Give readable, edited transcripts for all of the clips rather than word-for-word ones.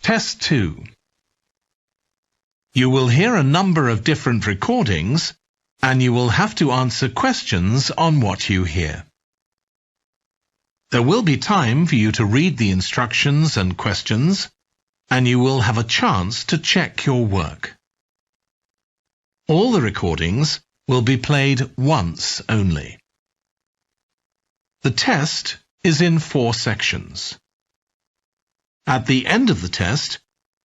Test 2. You will hear a number of different recordings, and you will have to answer questions on what you hear. There will be time for you to read the instructions and questions, and you will have a chance to check your work. All the recordings will be played once only. The test is in 4 sections. At the end of the test,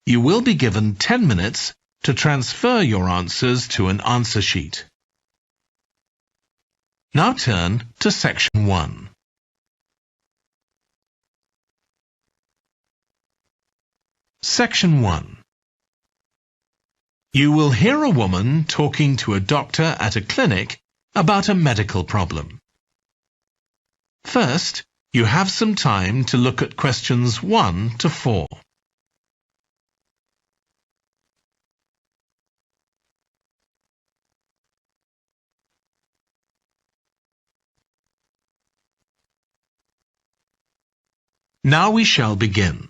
you will be given 10 minutes to transfer your answers to an answer sheet. Now turn to Section 1. Section 1. You will hear a woman talking to a doctor at a clinic about a medical problem. First, you have some time to look at questions 1 to 4. Now we shall begin.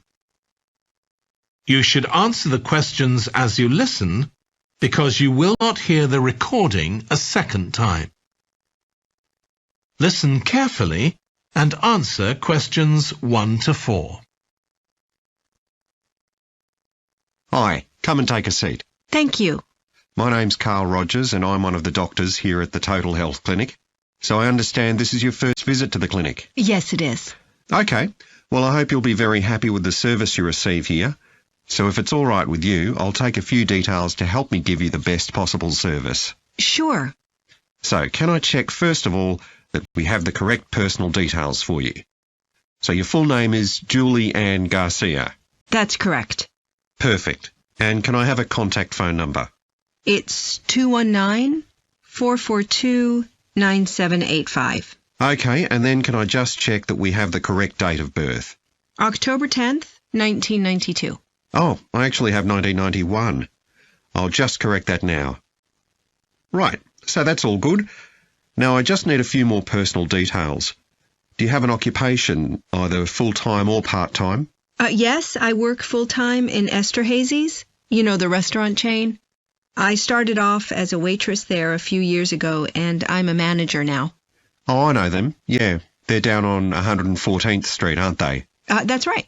You should answer the questions as you listen, because you will not hear the recording a second time. Listen carefully and answer questions 1 to 4. Hi, come and take a seat. Thank you. My name's Carl Rogers and I'm one of the doctors here at the Total Health Clinic. So I understand this is your first visit to the clinic? Yes, it is. Okay, well I hope you'll be very happy with the service you receive here. So if it's all right with you, I'll take a few details to help me give you the best possible service. Sure. So can I check first of all that we have the correct personal details for you? So your full name is Julie Ann Garcia? That's correct. Perfect. And can I have a contact phone number? It's 219-442-9785. Okay, and then can I just check that we have the correct date of birth? October 10th, 1992. Oh, I actually have 1991. I'll just correct that now. Right, so that's all good. Now I just need a few more personal details. Do you have an occupation, either full-time or part-time? Yes, I work full-time in Esterhazy's, you know, the restaurant chain. I started off as a waitress there a few years ago, and I'm a manager now. Oh, I know them. Yeah, they're down on 114th Street, aren't they? That's right.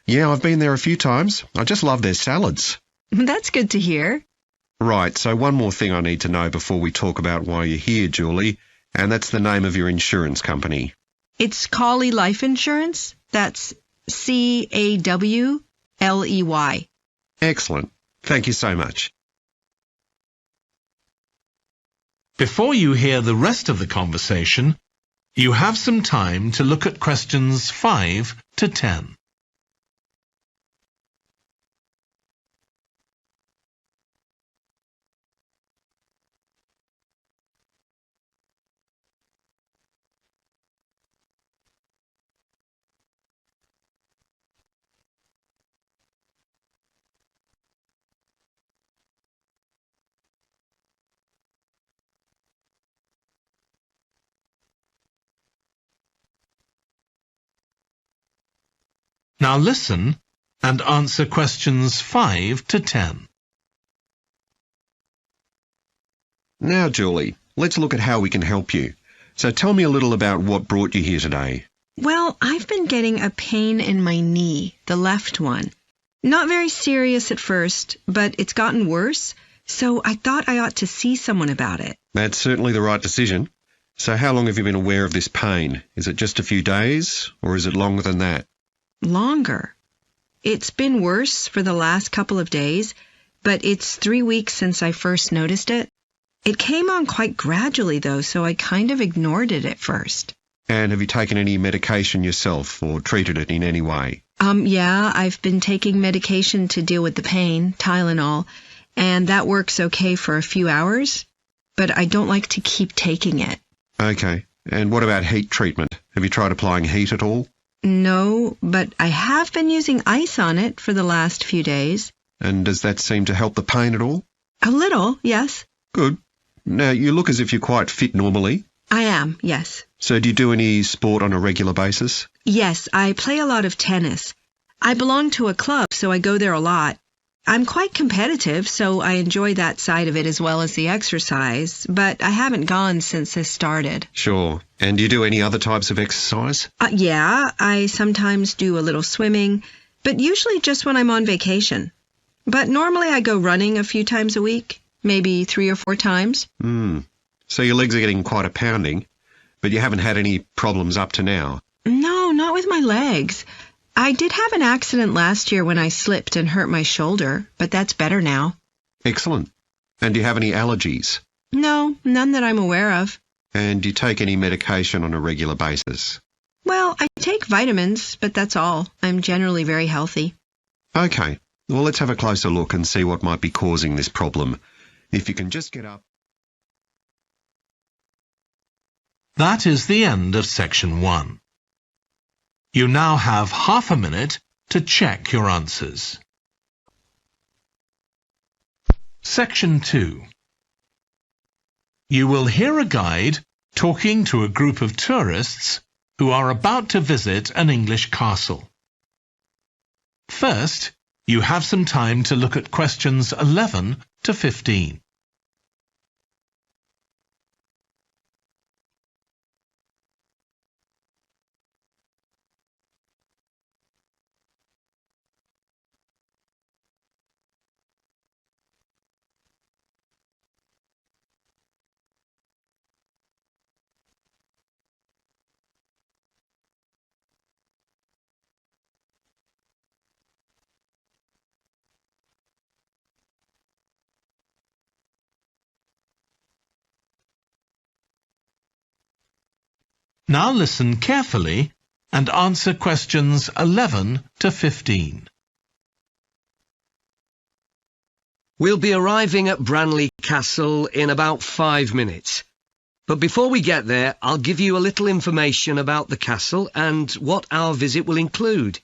Yeah, I've been there a few times. I just love their salads. That's good to hear. Right, so one more thing I need to know before we talk about why you're here, Julie, and that's the name of your insurance company. It's Cawley Life Insurance. That's Cawley. Excellent. Thank you so much. Before you hear the rest of the conversation, you have some time to look at questions 5 to 10. Now listen and answer questions 5 to 10. Now, Julie, let's look at how we can help you. So tell me a little about what brought you here today. Well, I've been getting a pain in my knee, the left one. Not very serious at first, but it's gotten worse, so I thought I ought to see someone about it. That's certainly the right decision. So how long have you been aware of this pain? Is it just a few days, or is it longer than that? Longer. It's been worse for the last couple of days, but it's 3 weeks since I first noticed it. It came on quite gradually, though, so I kind of ignored it at first. And have you taken any medication yourself or treated it in any way? Yeah, I've been taking medication to deal with the pain, Tylenol, and that works okay for a few hours, but I don't like to keep taking it. Okay. And what about heat treatment? Have you tried applying heat at all? No, but I have been using ice on it for the last few days. And does that seem to help the pain at all? A little, yes. Good. Now, you look as if you're quite fit normally. I am, yes. So do you do any sport on a regular basis? Yes, I play a lot of tennis. I belong to a club, so I go there a lot. I'm quite competitive, so I enjoy that side of it as well as the exercise, but I haven't gone since this started. Sure. And do you do any other types of exercise? Yeah, I sometimes do a little swimming, but usually just when I'm on vacation. But normally I go running a few times a week, maybe 3 or 4 times. So your legs are getting quite a pounding, but you haven't had any problems up to now? No, not with my legs. I did have an accident last year when I slipped and hurt my shoulder, but that's better now. Excellent. And do you have any allergies? No, none that I'm aware of. And do you take any medication on a regular basis? Well, I take vitamins, but that's all. I'm generally very healthy. Okay. Well, let's have a closer look and see what might be causing this problem. If you can just get up. That is the end of section 1. You now have half a minute to check your answers. Section 2. You will hear a guide talking to a group of tourists who are about to visit an English castle. First, you have some time to look at questions 11 to 15. Now listen carefully and answer questions 11 to 15. We'll be arriving at Branley Castle in about 5 minutes. But before we get there, I'll give you a little information about the castle and what our visit will include.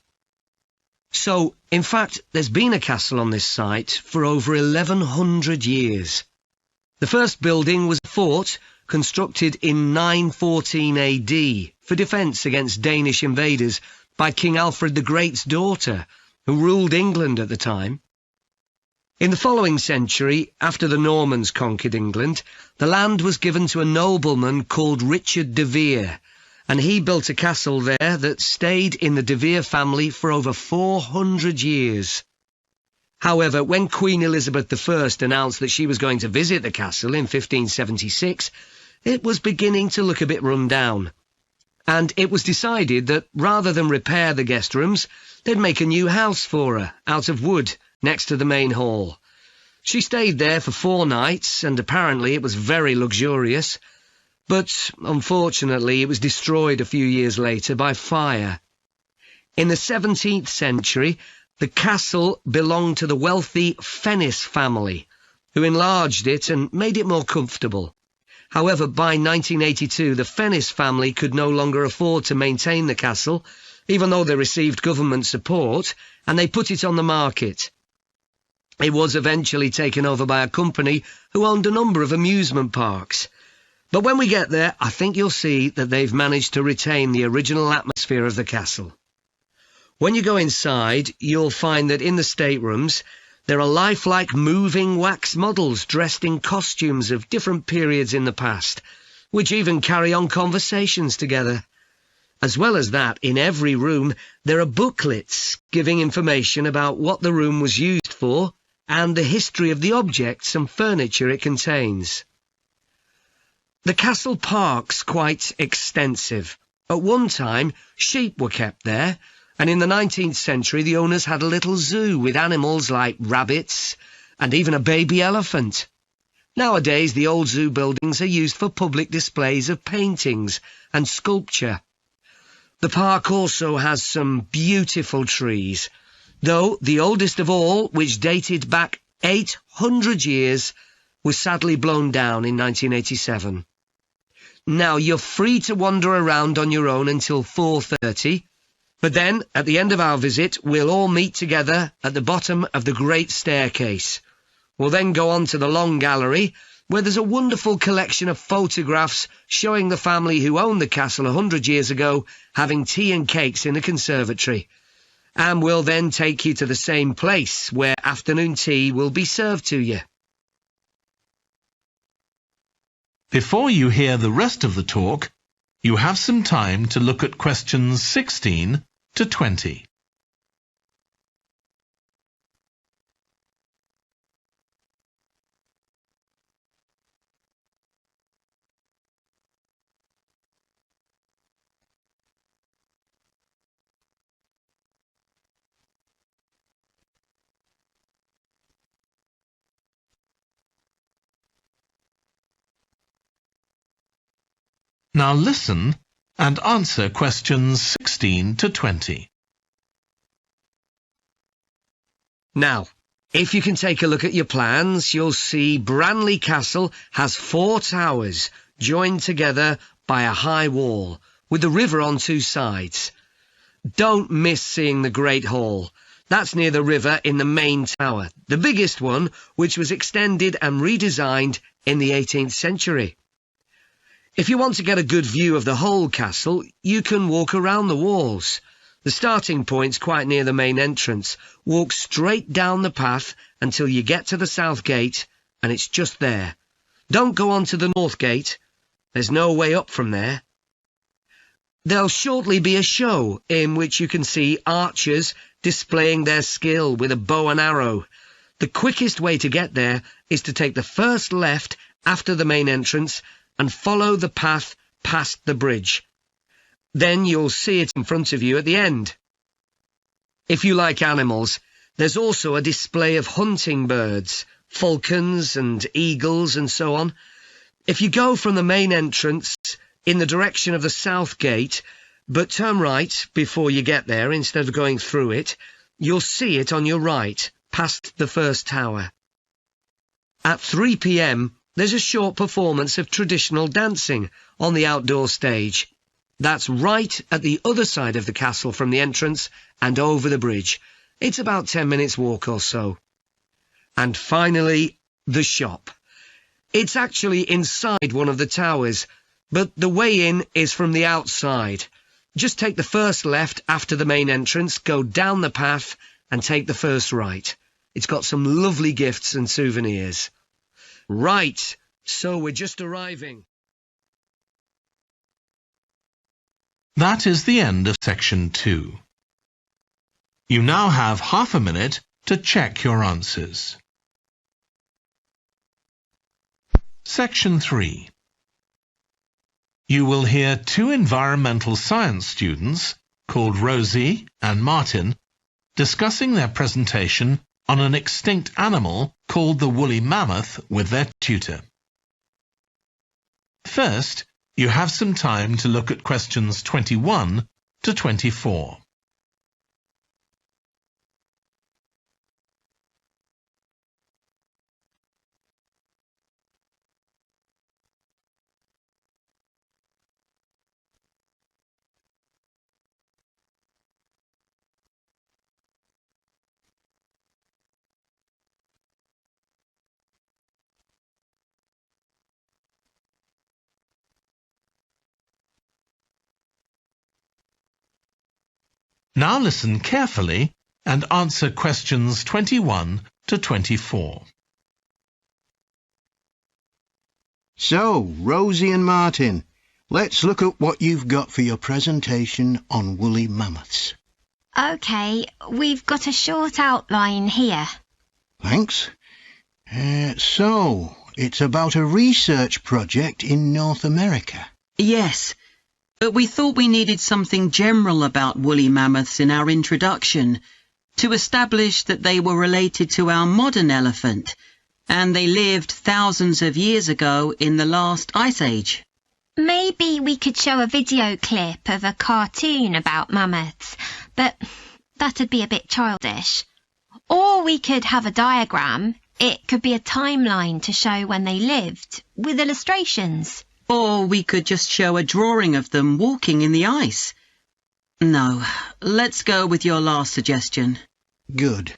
So, in fact, there's been a castle on this site for over 1100 years. The first building was a fort constructed in 914 AD for defence against Danish invaders by King Alfred the Great's daughter, who ruled England at the time. In the following century, after the Normans conquered England, the land was given to a nobleman called Richard de Vere, and he built a castle there that stayed in the de Vere family for over 400 years. However, when Queen Elizabeth I announced that she was going to visit the castle in 1576, it was beginning to look a bit run down. And it was decided that rather than repair the guest rooms, they'd make a new house for her, out of wood, next to the main hall. She stayed there for 4 nights, and apparently it was very luxurious. But, unfortunately, it was destroyed a few years later by fire. In the 17th century, the castle belonged to the wealthy Fennis family, who enlarged it and made it more comfortable. However, by 1982, the Fennis family could no longer afford to maintain the castle, even though they received government support, and they put it on the market. It was eventually taken over by a company who owned a number of amusement parks. But when we get there, I think you'll see that they've managed to retain the original atmosphere of the castle. When you go inside, you'll find that in the staterooms, there are lifelike moving wax models dressed in costumes of different periods in the past, which even carry on conversations together. As well as that, in every room, there are booklets giving information about what the room was used for and the history of the objects and furniture it contains. The castle park's quite extensive. At one time, sheep were kept there, and in the 19th century the owners had a little zoo with animals like rabbits and even a baby elephant. Nowadays the old zoo buildings are used for public displays of paintings and sculpture. The park also has some beautiful trees, though the oldest of all, which dated back 800 years, was sadly blown down in 1987. Now, you're free to wander around on your own until 4:30, but then, at the end of our visit, we'll all meet together at the bottom of the great staircase. We'll then go on to the long gallery, where there's a wonderful collection of photographs showing the family who owned the castle 100 years ago having tea and cakes in the conservatory. and we'll then take you to the same place where afternoon tea will be served to you. Before you hear the rest of the talk, you have some time to look at questions 16 to 20. Now listen and answer questions 16 to 20. Now, if you can take a look at your plans, you'll see Branley Castle has 4 towers joined together by a high wall, with the river on 2 sides. Don't miss seeing the Great Hall. That's near the river in the main tower, the biggest one, which was extended and redesigned in the 18th century. If you want to get a good view of the whole castle, you can walk around the walls. The starting point's quite near the main entrance. Walk straight down the path until you get to the south gate, and it's just there. Don't go on to the north gate. There's no way up from there. There'll shortly be a show in which you can see archers displaying their skill with a bow and arrow. The quickest way to get there is to take the first left after the main entrance and follow the path past the bridge. Then you'll see it in front of you at the end. If you like animals, there's also a display of hunting birds, falcons and eagles and so on. If you go from the main entrance in the direction of the south gate, but turn right before you get there instead of going through it, you'll see it on your right, past the first tower. At 3 p.m, there's a short performance of traditional dancing on the outdoor stage. That's right at the other side of the castle from the entrance and over the bridge. It's about 10 minutes walk or so. And finally, the shop. It's actually inside one of the towers, but the way in is from the outside. Just take the first left after the main entrance, go down the path and take the first right. It's got some lovely gifts and souvenirs. Right, so we're just arriving. That is the end of section 2. You now have half a minute to check your answers. Section 3. You will hear 2 environmental science students, called Rosie and Martin, discussing their presentation on an extinct animal called the woolly mammoth with their tutor. First, you have some time to look at questions 21 to 24. Now listen carefully and answer questions 21 to 24. So, Rosie and Martin, let's look at what you've got for your presentation on woolly mammoths. OK, we've got a short outline here. Thanks. So, it's about a research project in North America. Yes, but we thought we needed something general about woolly mammoths in our introduction to establish that they were related to our modern elephant, and they lived thousands of years ago in the last ice age. Maybe we could show a video clip of a cartoon about mammoths, but that'd be a bit childish. Or we could have a diagram. It could be a timeline to show when they lived, with illustrations. Or we could just show a drawing of them walking in the ice. No, let's go with your last suggestion. Good.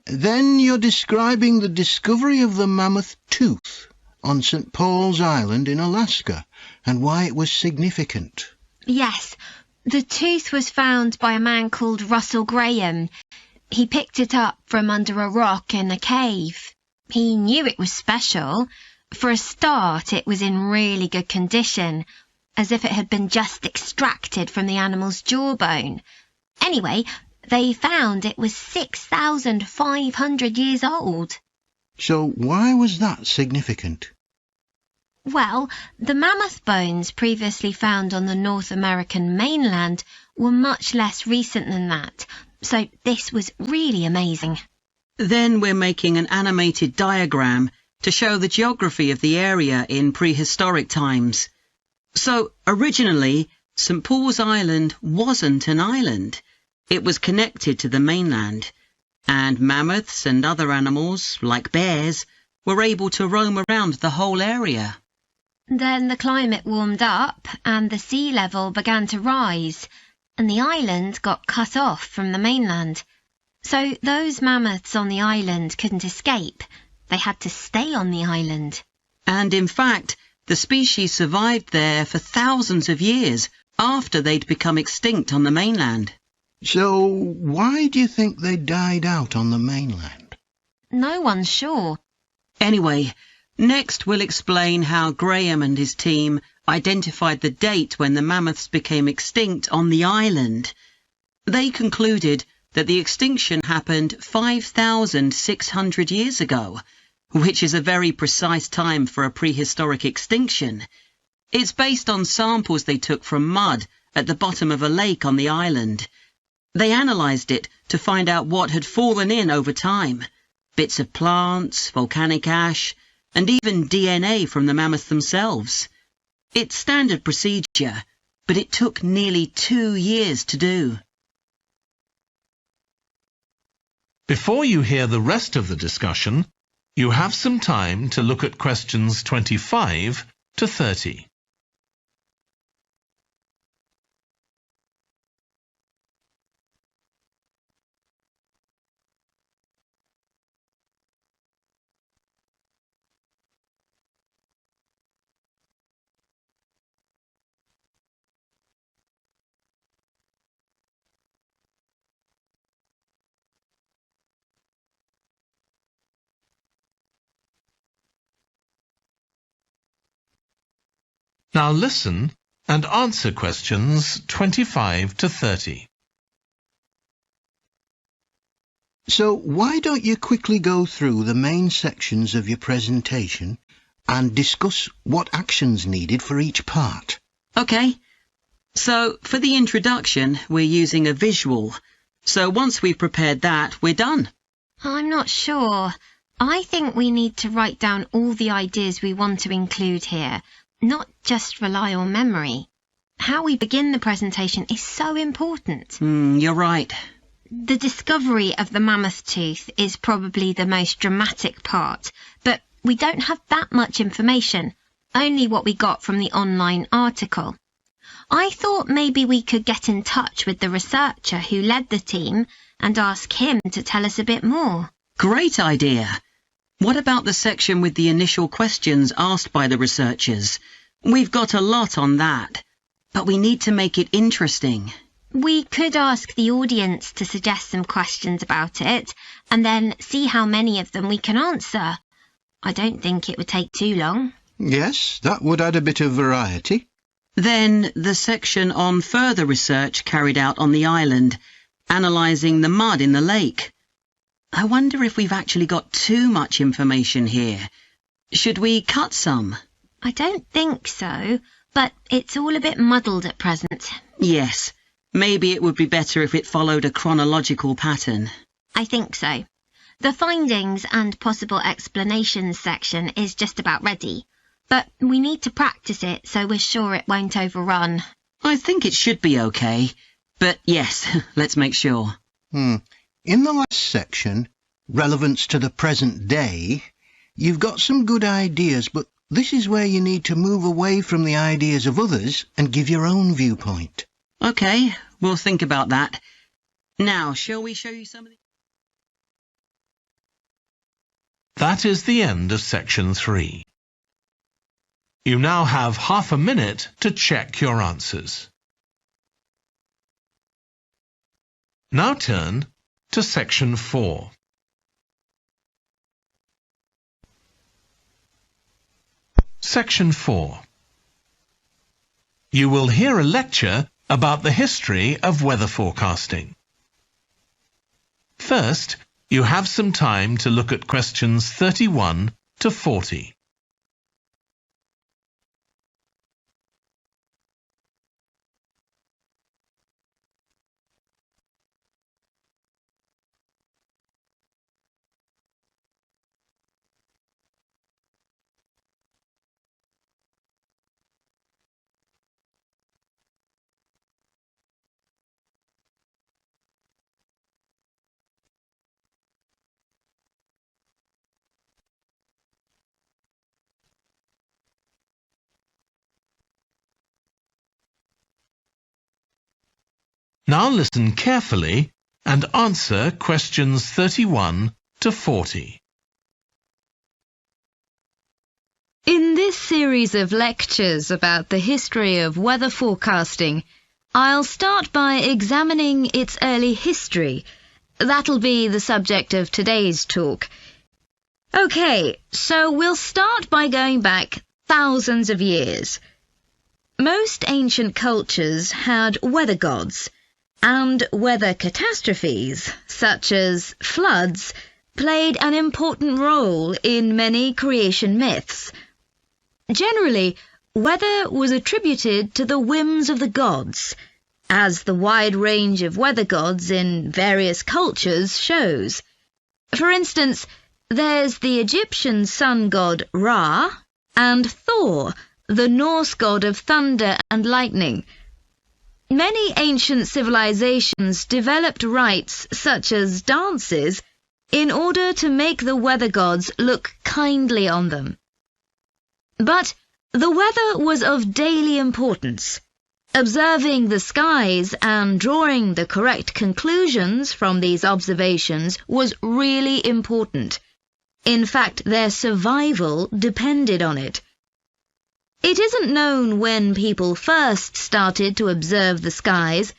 Then you're describing the discovery of the mammoth tooth on St. Paul's Island in Alaska and why it was significant. Yes, The tooth was found by a man called Russell Graham. He picked it up from under a rock in a cave. He knew it was special. For a start, it was in really good condition, as if it had been just extracted from the animal's jawbone. Anyway, they found it was 6,500 years old. So why was that significant? Well, the mammoth bones previously found on the North American mainland were much less recent than that, so this was really amazing. Then we're making an animated diagram to show the geography of the area in prehistoric times. So, originally, St. Paul's Island wasn't an island. It was connected to the mainland, and mammoths and other animals, like bears, were able to roam around the whole area. Then the climate warmed up and the sea level began to rise, and the island got cut off from the mainland. So those mammoths on the island couldn't escape. They had to stay on the island. And in fact, the species survived there for thousands of years after they'd become extinct on the mainland. So why do you think they died out on the mainland? No one's sure. Anyway, next we'll explain how Graham and his team identified the date when the mammoths became extinct on the island. They concluded that the extinction happened 5,600 years ago, which is a very precise time for a prehistoric extinction. It's based on samples they took from mud at the bottom of a lake on the island. They analysed it to find out what had fallen in over time. Bits of plants, volcanic ash, and even DNA from the mammoths themselves. It's standard procedure, but it took nearly 2 years to do. Before you hear the rest of the discussion, you have some time to look at questions 25 to 30. Now listen and answer questions 25 to 30. So why don't you quickly go through the main sections of your presentation and discuss what actions needed for each part? OK. So, for the introduction, we're using a visual. So once we've prepared that, we're done. I'm not sure. I think we need to write down all the ideas we want to include here, not just rely on memory. How we begin the presentation is so important. You're right. The discovery of the mammoth tooth is probably the most dramatic part, but we don't have that much information, only what we got from the online article. I thought maybe we could get in touch with the researcher who led the team and ask him to tell us a bit more. Great idea. What about the section with the initial questions asked by the researchers? We've got a lot on that, but we need to make it interesting. We could ask the audience to suggest some questions about it, and then see how many of them we can answer. I don't think it would take too long. Yes, that would add a bit of variety. Then the section on further research carried out on the island, analysing the mud in the lake. I wonder if we've actually got too much information here. Should we cut some? I don't think so, but it's all a bit muddled at present. Yes, maybe it would be better if it followed a chronological pattern. I think so. The findings and possible explanations section is just about ready, but we need to practice it so we're sure it won't overrun. I think it should be okay, but yes, let's make sure. In the last section, relevance to the present day, you've got some good ideas, but this is where you need to move away from the ideas of others and give your own viewpoint. OK, we'll think about that. Now, shall we show you some of the... That is the end of section 3. You now have half a minute to check your answers. Now turn to Section 4. Section 4. You will hear a lecture about the history of weather forecasting. First, you have some time to look at questions 31 to 40. Now listen carefully and answer questions 31 to 40. In this series of lectures about the history of weather forecasting, I'll start by examining its early history. That'll be the subject of today's talk. Okay, so we'll start by going back thousands of years. Most ancient cultures had weather gods, and weather catastrophes, such as floods, played an important role in many creation myths. Generally, weather was attributed to the whims of the gods, as the wide range of weather gods in various cultures shows. For instance, there's the Egyptian sun god Ra, and Thor, the Norse god of thunder and lightning. Many ancient civilizations developed rites such as dances in order to make the weather gods look kindly on them. But the weather was of daily importance. Observing the skies and drawing the correct conclusions from these observations was really important. In fact, their survival depended on it. It isn't known when people first started to observe the skies,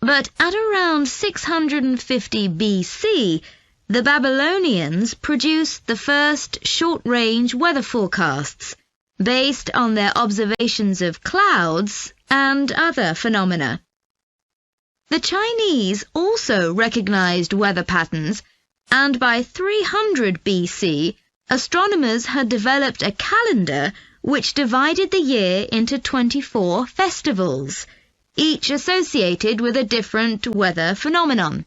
but at around 650 BC, the Babylonians produced the first short-range weather forecasts, based on their observations of clouds and other phenomena. The Chinese also recognized weather patterns, and by 300 BC, astronomers had developed a calendar which divided the year into 24 festivals, each associated with a different weather phenomenon.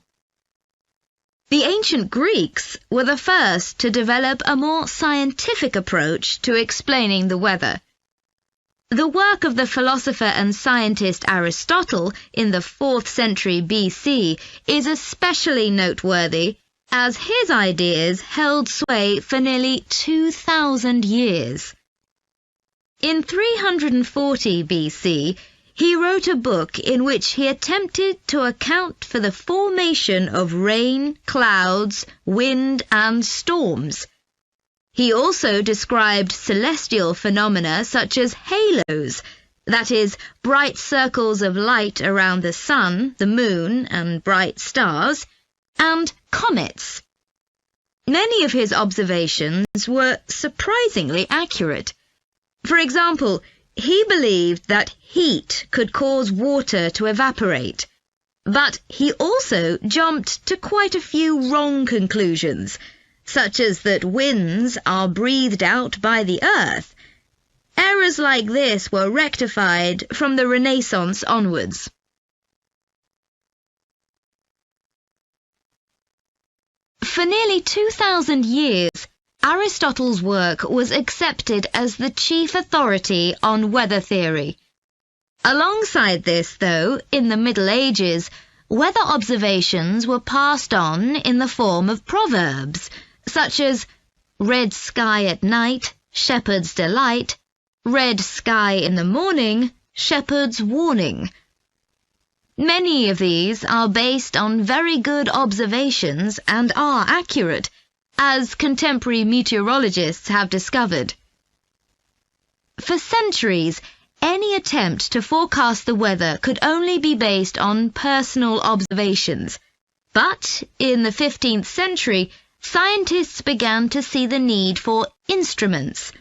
The ancient Greeks were the first to develop a more scientific approach to explaining the weather. The work of the philosopher and scientist Aristotle in the 4th century BC is especially noteworthy, as his ideas held sway for nearly 2,000 years. In 340 BC, he wrote a book in which he attempted to account for the formation of rain, clouds, wind, and storms. He also described celestial phenomena such as halos, that is, bright circles of light around the sun, the moon, and bright stars, and comets. Many of his observations were surprisingly accurate. For example, he believed that heat could cause water to evaporate, but he also jumped to quite a few wrong conclusions, such as that winds are breathed out by the earth. Errors like this were rectified from the Renaissance onwards. For nearly 2,000 years, Aristotle's work was accepted as the chief authority on weather theory. Alongside this, though, in the Middle Ages, weather observations were passed on in the form of proverbs, such as red sky at night, shepherd's delight, red sky in the morning, shepherd's warning. Many of these are based on very good observations and are accurate, as contemporary meteorologists have discovered. For centuries, any attempt to forecast the weather could only be based on personal observations. But in the 15th century, scientists began to see the need for instruments.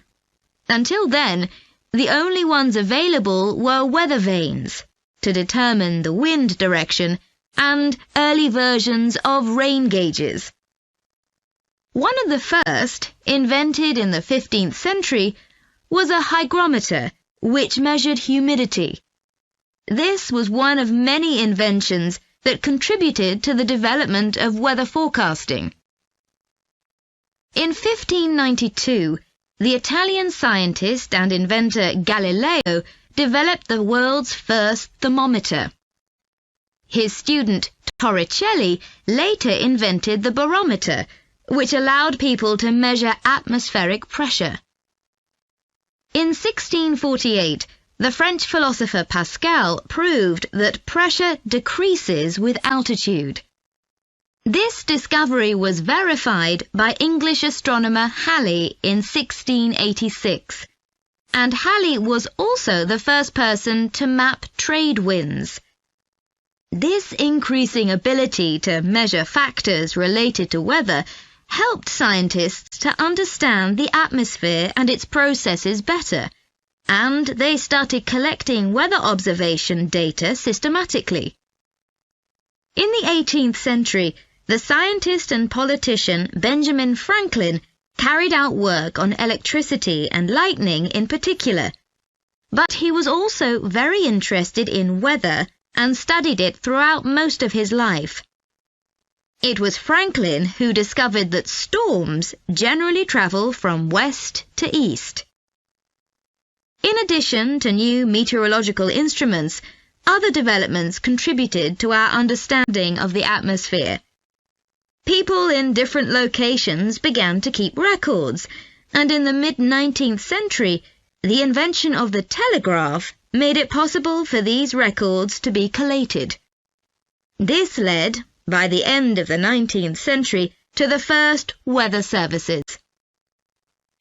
Until then, the only ones available were weather vanes to determine the wind direction and early versions of rain gauges. One of the first, invented in the 15th century, was a hygrometer, which measured humidity. This was one of many inventions that contributed to the development of weather forecasting. In 1592, the Italian scientist and inventor Galileo developed the world's first thermometer. His student Torricelli later invented the barometer, which allowed people to measure atmospheric pressure. In 1648, the French philosopher Pascal proved that pressure decreases with altitude. This discovery was verified by English astronomer Halley in 1686, and Halley was also the first person to map trade winds. This increasing ability to measure factors related to weather helped scientists to understand the atmosphere and its processes better, and they started collecting weather observation data systematically. In the 18th century, the scientist and politician Benjamin Franklin carried out work on electricity and lightning in particular, but he was also very interested in weather and studied it throughout most of his life. It was Franklin who discovered that storms generally travel from west to east. In addition to new meteorological instruments, other developments contributed to our understanding of the atmosphere. People in different locations began to keep records, and in the mid-19th century, the invention of the telegraph made it possible for these records to be collated. This led, by the end of the 19th century, to the first weather services.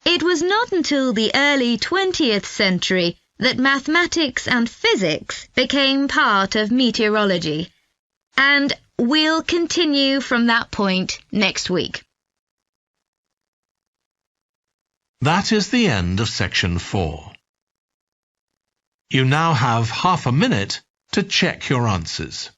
It was not until the early 20th century that mathematics and physics became part of meteorology, and we'll continue from that point next week. That is the end of section 4. You now have half a minute to check your answers.